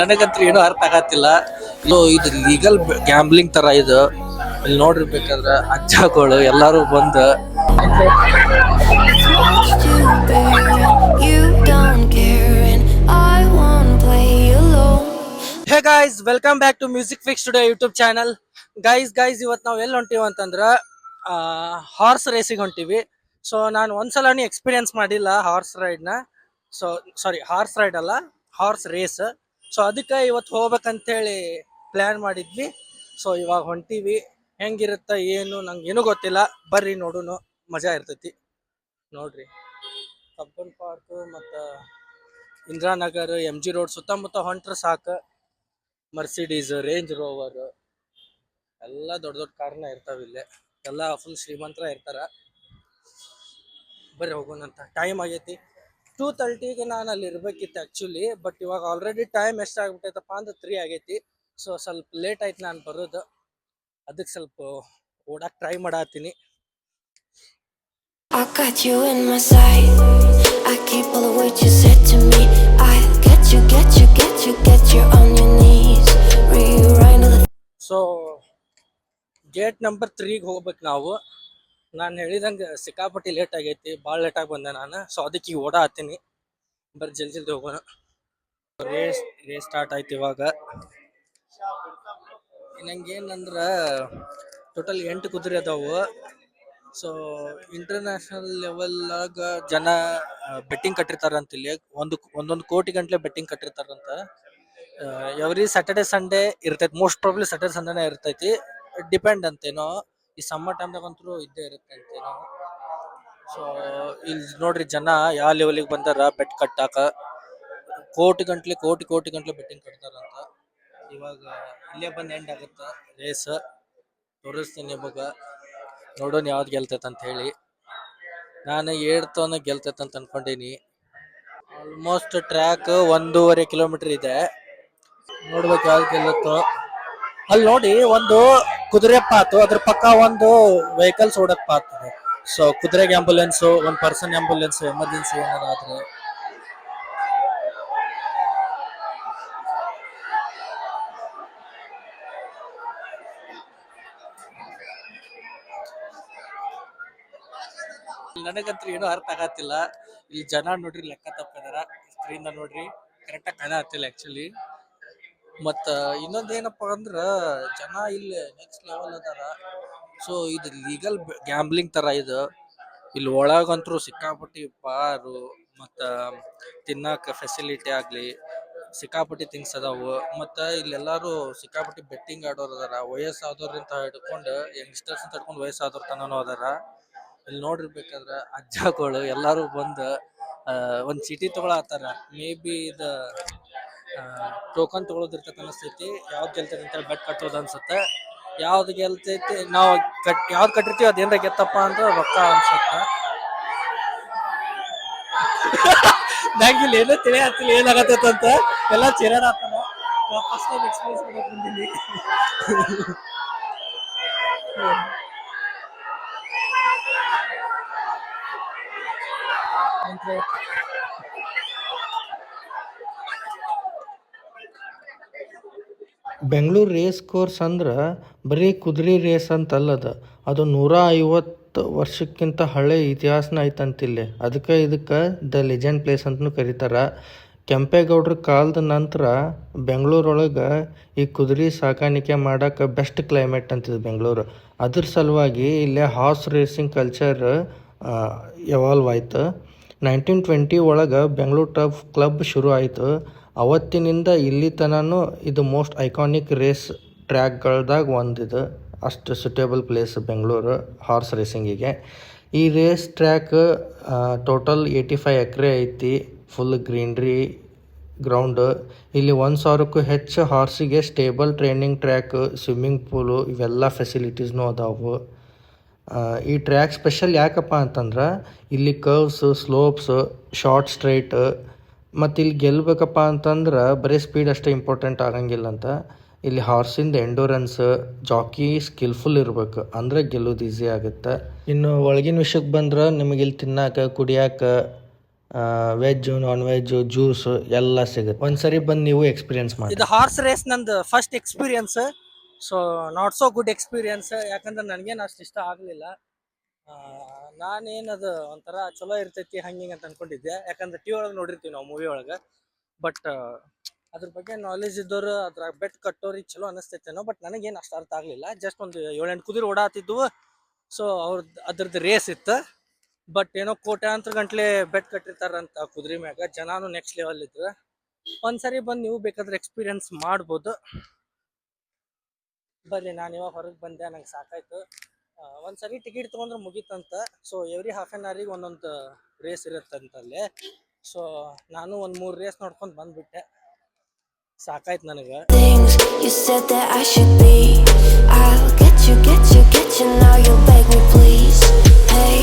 ನನಗಂತೂ ಏನೂ ಅರ್ಥ ಆಗತ್ತಿಲ್ಲ. ಇದು ಲೀಗಲ್ ಗ್ಯಾಂಬ್ಲಿಂಗ್ ತರ ಇದು. ಇಲ್ಲಿ ನೋಡಿರ್ಬೇಕಾದ್ರೆ ಅಜ್ಜಗಳು ಎಲ್ಲಾರು ಬಂದು hey guys, welcome back to music fix studio YouTube channel. Guys ಇವತ್ತು ನಾವು ಎಲ್ಲಿ ಹೊಂಟೀವಿ ಅಂತಂದ್ರೆ ಹಾರ್ಸ್ ರೇಸಿಗೆ ಹೊಂಟೀವಿ. ಸೊ ನಾನು ಒಂದ್ಸಲನೂ ಎಕ್ಸ್ಪೀರಿಯನ್ಸ್ ಮಾಡಿಲ್ಲ ಹಾರ್ಸ್ ರೈಡ್ನ. ಹಾರ್ಸ್ ರೈಡ್ ಅಲ್ಲ, ಹಾರ್ಸ್ ರೇಸ್. ಸೊ ಅದಕ್ಕೆ ಇವತ್ತು ಹೋಗ್ಬೇಕಂತೇಳಿ ಪ್ಲ್ಯಾನ್ ಮಾಡಿದ್ವಿ. ಸೊ ಇವಾಗ ಹೊಂಟೀವಿ. ಹೆಂಗಿರುತ್ತೆ ಏನು ನಂಗೇನು ಗೊತ್ತಿಲ್ಲ. ಬರ್ರಿ ನೋಡುನು, ಮಜಾ ಇರ್ತೈತಿ. ನೋಡ್ರಿ, ಕಬ್ಬನ್ ಪಾರ್ಕ್ ಮತ್ತು ಇಂದಿರಾನಗರ್, MG ರೋಡ್ ಸುತ್ತಮುತ್ತ ಹೊಂಟ್ರೆ ಸಾಕು. ಮರ್ಸಿಡೀಸ್, ರೇಂಜ್ ರೋವರ್ ಎಲ್ಲ ದೊಡ್ಡ ದೊಡ್ಡ ಕಾರ್ನ ಇರ್ತಾವ ಇಲ್ಲೇ. ಎಲ್ಲ ಫುಲ್ ಶ್ರೀಮಂತರ ಇರ್ತಾರ. ಬರ್ರಿ ಹೋಗೋಣಂತ. ಟೈಮ್ ಆಗೈತಿ 2:30ಗೆ ನಾನು ಅಲ್ಲಿ ಇರ್ಬೇಕಿತ್ತು ಆ್ಯಕ್ಚುಲಿ. ಬಟ್ ಇವಾಗ ಆಲ್ರೆಡಿ ಟೈಮ್ ಎಷ್ಟಾಗ್ಬಿಟ್ಟೈತಪ್ಪ ಅಂದ್ರೆ 3 ಆಗೈತಿ. ಸೊ ಸ್ವಲ್ಪ ಲೇಟ್ ಆಯ್ತು ನಾನು ಬರೋದು. ಅದಕ್ಕೆ ಸ್ವಲ್ಪ ಓಡಾಕ್ try ಮಾಡತ್ತೀನಿ. I got you in my sight. I keep all the words you said to me. I'll get you on your knees. Rewrite all the so gate number 3ಗೆ ಹೋಗ್ಬೇಕು ನಾವು. ನಾನು ಹೇಳಿದಂಗೆ ಸಿಕ್ಕಾಪಟ್ಟಿ ಲೇಟ್ ಆಗೈತಿ, ಭಾಳ ಲೇಟಾಗಿ ಬಂದೆ ನಾನು. ಸೊ ಅದಕ್ಕೆ ಈಗ ಓಡಾ ಹತ್ತೀನಿ. ಬರ್ರಿ ಜಲ್ದಿ ಹೋಗೋಣ. ರೇಸ್ ಸ್ಟಾರ್ಟ್ ಆಯ್ತು ಇವಾಗ. ನಂಗೇನಂದ್ರೆ ಟೋಟಲ್ 8 ಕುದುರೆ ಅದಾವು. ಸೊ ಇಂಟರ್ನ್ಯಾಷನಲ್ ಲೆವೆಲ್ನಾಗ ಜನ ಬೆಟ್ಟಿಂಗ್ ಕಟ್ಟಿರ್ತಾರಂತ. ಇಲ್ಲಿ ಒಂದೊಂದು ಕೋಟಿ ಗಂಟ್ಲೆ ಬೆಟ್ಟಿಂಗ್ ಕಟ್ಟಿರ್ತಾರಂತ. ಎವ್ರಿ ಸ್ಯಾಟರ್ಡೆ ಸಂಡೇ ಇರ್ತೈತಿ. ಮೋಸ್ಟ್ ಪ್ರಾಬ್ಲಿ ಸ್ಯಾಟರ್ಡೆ ಸಂಡೇನೇ ಇರ್ತೈತಿ. ಡಿಪೆಂಡ್ ಅಂತೇನೋ. ಈ ಸಮ್ಮರ್ ಟೈಮ್ದಾಗ ಅಂತೂ ಇದ್ದೇ ಇರುತ್ತೆ ಅಂತೇನೋ. ಸೊ ಇಲ್ಲಿ ನೋಡ್ರಿ, ಜನ ಯಾವ ಲೆವೆಲಿಗೆ ಬಂದಾರ ಬೆಟ್ ಕಟ್ಟಾಕ. ಕೋಟಿ ಗಂಟ್ಲೆ ಬೆಟ್ಟಿಂಗ್ ಕಟ್ತಾರಂತ. ಇವಾಗ ಇಲ್ಲೇ ಬಂದು ಎಂಡ್ ಆಗುತ್ತೆ ರೇಸ್. ತೋರಿಸ್ತೀನಿ ನಿಮಗೆ, ನೋಡೋಣ ಯಾವ್ದು ಗೆಲ್ತೈತೆ ಅಂತ ಹೇಳಿ. ನಾನು 8 ಗೆಲ್ತೈತೆ ಅಂತ ಅನ್ಕೊಂಡೀನಿ. ಆಲ್ಮೋಸ್ಟ್ ಟ್ರ್ಯಾಕ್ 1.5 ಕಿಲೋಮೀಟರ್ ಇದೆ. ನೋಡ್ಬೇಕು ಯಾವ್ದು ಗೆಲ್ಲುತ್ತೋ. ಅಲ್ಲಿ ನೋಡಿ, ಒಂದು ಕುದುರೆ ಪಾತು, ಅದ್ರ ಪಕ್ಕ ಒಂದು ವೆಹಿಕಲ್ಸ್ ಓಡಕ್ ಪಾತ್. ಸೊ ಕುದುರೆಗೆ ಆಂಬುಲೆನ್ಸ್, ಒಂದು ಪರ್ಸನ್ ಆಂಬುಲೆನ್ಸ್, ಎಮರ್ಜೆನ್ಸಿ ಏನಾರ ಆದ್ರೆ. ನನಗಂತೂ ಏನೂ ಅರ್ಥ ಆಗತ್ತಿಲ್ಲ. ಇಲ್ಲಿ ಜನ ನೋಡ್ರಿ ಲೆಕ್ಕ ತಪ್ಪಿದಾರ. ಸ್ಕ್ರೀನ್ ನೋಡ್ರಿ ಕರೆಕ್ಟಾಗಿ ಕಾಣತ್ತಿಲ್ಲ ಆ್ಯಕ್ಚುಲಿ. ಮತ್ತು ಇನ್ನೊಂದೇನಪ್ಪ ಅಂದ್ರೆ ಜನ ಇಲ್ಲಿ ನೆಕ್ಸ್ಟ್ ಲೆವೆಲ್ ಅದಾರ. ಸೊ ಇದು ಲೀಗಲ್ ಗ್ಯಾಂಬ್ಲಿಂಗ್ ಥರ ಇದು. ಇಲ್ಲಿ ಒಳಗಂತರೂ ಸಿಕ್ಕಾಪಟ್ಟಿ ಬಾರು ಮತ್ತು ತಿನ್ನಕ್ಕೆ ಫೆಸಿಲಿಟಿ ಆಗಲಿ ಸಿಕ್ಕಾಪಟ್ಟಿ ಥಿಂಗ್ಸ್ ಅದಾವು. ಮತ್ತು ಇಲ್ಲೆಲ್ಲರೂ ಸಿಕ್ಕಾಪಟ್ಟಿ ಬೆಟ್ಟಿಂಗ್ ಆಡೋರು ಅದಾರ. ವಯಸ್ಸಾದವ್ರಿಂದ ಹಿಡ್ಕೊಂಡು ಯಂಗ್ಸ್ಟರ್ಸ್ ಅಂತ ಹಿಡ್ಕೊಂಡು ವಯಸ್ಸಾದವ್ರ ತನೂ ಅದಾರ. ಇಲ್ಲಿ ನೋಡಿರ್ಬೇಕಾದ್ರೆ ಅಜ್ಜಗಳು ಎಲ್ಲರೂ ಬಂದು ಒಂದು ಚೀಟಿ ತೊಗೊಳತ್ತಾರ. ಮೇ ಬಿ ಇದು ಟೋಕನ್ ತೊಗೊಳೋದಿರ್ತೈತೆ ಅನಿಸ್ತೈತಿ. ಯಾವ್ದು ಗೆಲ್ತೈತೆ ಅಂತೇಳಿ ಬೆಟ್ ಕಟ್ಟೋದು ಅನ್ಸುತ್ತೆ. ಯಾವ್ದು ಗೆಲ್ತೈತಿ, ನಾವು ಯಾವ್ದು ಕಟ್ಟಿರ್ತೀವಿ ಅದೇನಾರ ಗೆತ್ತಪ್ಪ ಅಂದ್ರೆ ರೊಕ್ಕ ಅನ್ಸುತ್ತೆ. ನಂಗೆ ಇಲ್ಲಿ ಏನೋ ತಿಳಿಯತ್ತಿಲ್ಲ ಏನಾಗತ್ತೈತೆ ಅಂತ. ಎಲ್ಲ ಚಿರಾಡತ್ತಾರ. ಫಸ್ಟ್ ಟೈಮ್ ಎಕ್ಸ್ಪೀರಿಯನ್ಸ್ ಮಾಡಕ್ ಬಂದೀನಿ. ಬೆಂಗಳೂರು ರೇಸ್ ಕೋರ್ಸ್ ಅಂದ್ರೆ ಬರೀ ಕುದುರೆ ರೇಸ್ ಅಂತಲ್ಲದ. ಅದು 150 ವರ್ಷಕ್ಕಿಂತ ಹಳೆ ಇತಿಹಾಸನ ಐತಂತಿಲ್ಲಿ. ಅದಕ್ಕೆ ಇದಕ್ಕೆ ದ ಲೆಜೆಂಡ್ ಪ್ಲೇಸ್ ಅಂತಲೂ ಕರೀತಾರೆ. ಕೆಂಪೇಗೌಡ್ರ ಕಾಲದ ನಂತರ ಬೆಂಗಳೂರೊಳಗೆ ಈ ಕುದುರೆ ಸಾಕಾಣಿಕೆ ಮಾಡೋಕೆ ಬೆಸ್ಟ್ ಕ್ಲೈಮೇಟ್ ಅಂತಿದೆ ಬೆಂಗಳೂರು. ಅದ್ರ ಸಲುವಾಗಿ ಇಲ್ಲೇ ಹಾರ್ಸ್ ರೇಸಿಂಗ್ ಕಲ್ಚರ್ ಎವಾಲ್ವ್ ಆಯ್ತು. 1920 ಒಳಗೆ ಬೆಂಗಳೂರು ಟರ್ಫ್ ಕ್ಲಬ್ ಶುರು ಆಯಿತು. ಅವತ್ತಿನಿಂದ ಇಲ್ಲಿ ತನೂ ಇದು ಮೋಸ್ಟ್ ಐಕಾನಿಕ್ ರೇಸ್ ಟ್ರ್ಯಾಕ್ಗಳ್ದಾಗ ಒಂದಿದು. ಅಷ್ಟು ಸುಟೇಬಲ್ ಪ್ಲೇಸ್ ಬೆಂಗಳೂರು ಹಾರ್ಸ್ ರೇಸಿಂಗಿಗೆ. ಈ ರೇಸ್ ಟ್ರ್ಯಾಕ್ ಟೋಟಲ್ 85 ಎಕರೆ ಐತಿ. Full greenery ground. ಇಲ್ಲಿ 1,000ಕ್ಕೂ ಹೆಚ್ಚು ಹಾರ್ಸಿಗೆ stable training track, swimming pool ಇವೆಲ್ಲ ಫೆಸಿಲಿಟೀಸ್ನೂ ಅದಾವು. ಈ ಟ್ರ್ಯಾಕ್ ಸ್ಪೆಷಲ್ ಯಾಕಪ್ಪ ಅಂತಂದ್ರೆ ಇಲ್ಲಿ ಕರ್ವ್ಸು, ಸ್ಲೋಪ್ಸು, ಶಾರ್ಟ್ ಸ್ಟ್ರೈಟ್. ಮತ್ತು ಇಲ್ಲಿ ಗೆಲ್ಲಬೇಕಪ್ಪ ಅಂತಂದ್ರೆ ಬರೀ ಸ್ಪೀಡ್ ಅಷ್ಟೇ ಇಂಪಾರ್ಟೆಂಟ್ ಆಗಂಗಿಲ್ಲ ಅಂತ. ಇಲ್ಲಿ ಹಾರ್ಸಿಂದ ಎಂಡೂರೆನ್ಸ್, ಜಾಕಿ ಸ್ಕಿಲ್ಫುಲ್ ಇರಬೇಕು, ಅಂದರೆ ಗೆಲ್ಲೋದು ಈಸಿ ಆಗುತ್ತೆ. ಇನ್ನು ಒಳಗಿನ ವಿಷಯಕ್ಕೆ ಬಂದ್ರೆ ನಿಮಗೆ ಇಲ್ಲಿ ತಿನ್ನಕ್ಕೆ, ಕುಡಿಯೋಕೆ ವೆಜ್ಜು ನಾನ್ ವೆಜ್ಜು ಜ್ಯೂಸು ಎಲ್ಲ ಸಿಗುತ್ತೆ. ಒಂದ್ಸರಿ ಬಂದು ನೀವು ಎಕ್ಸ್ಪೀರಿಯನ್ಸ್ ಮಾಡಿ. ಇದು ಹಾರ್ಸ್ ರೇಸ್ ನಂದು first experience. So not so good experience, ಯಾಕಂದ್ರೆ ನನಗೇನು ಅಷ್ಟು ಇಷ್ಟ ಆಗಲಿಲ್ಲ. ನಾನೇನದು ಒಂಥರ ಚಲೋ ಇರ್ತೈತಿ ಹಂಗೆ ಅಂತ ಅನ್ಕೊಂಡಿದ್ದೆ, ಯಾಕಂದ್ರೆ ಟಿ ಒಳಗೆ ನೋಡಿರ್ತೀವಿ ನಾವು ಮೂವಿ ಒಳಗೆ. ಬಟ್ ಅದ್ರ ಬಗ್ಗೆ ನಾಲೆಜ್ ಇದ್ದವ್ರು ಅದ್ರ ಬೆಟ್ ಕಟ್ಟೋರಿಗೆ ಚಲೋ ಅನಿಸ್ತೈತೇನೋ. ಬಟ್ ನನಗೇನು ಅಷ್ಟು ಅರ್ಥ ಆಗಲಿಲ್ಲ. ಜಸ್ಟ್ ಒಂದು 7-8 ಕುದುರೆ ಓಡಾತಿದ್ವು. ಸೊ ಅದ್ರದ್ದು ರೇಸ್ ಇತ್ತು. ಬಟ್ ಏನೋ ಕೋಟ್ಯಾಂತರ ಗಂಟ್ಲೆ ಬೆಟ್ ಕಟ್ಟಿರ್ತಾರಂತ ಕುದುರೆ ಮ್ಯಾಗ. ಜನಾನು ನೆಕ್ಸ್ಟ್ ಲೆವೆಲ್ ಇದ್ರು. ಒಂದ್ಸರಿ ಬಂದು ನೀವು ಬೇಕಾದ್ರೆ ಎಕ್ಸ್ಪೀರಿಯನ್ಸ್ ಮಾಡ್ಬೋದು. ಬರ್ರಿ, ನಾನು ಇವಾಗ ಹೊರಗೆ ಬಂದೆ, ನಂಗೆ ಸಾಕಾಯ್ತು. ಒಂದ್ಸರಿ ಟಿಕೆಟ್ ತೊಗೊಂಡ್ರೆ ಮುಗೀತಂತ. ಸೊ ಎವ್ರಿ ಹಾಫ್ ಆನ್ ಅವರಿಗೆ ಒಂದೊಂದು ರೇಸ್ ಇರುತ್ತಂತಲ್ಲಿ. ಸೊ ನಾನು ಒಂದು 3 ರೇಸ್ ನೋಡ್ಕೊಂಡು ಬಂದ್ಬಿಟ್ಟೆ. ಸಾಕಾಯ್ತು ನನಗೆ. Things you said that I should be. I'll get you, now you beg me please. Hey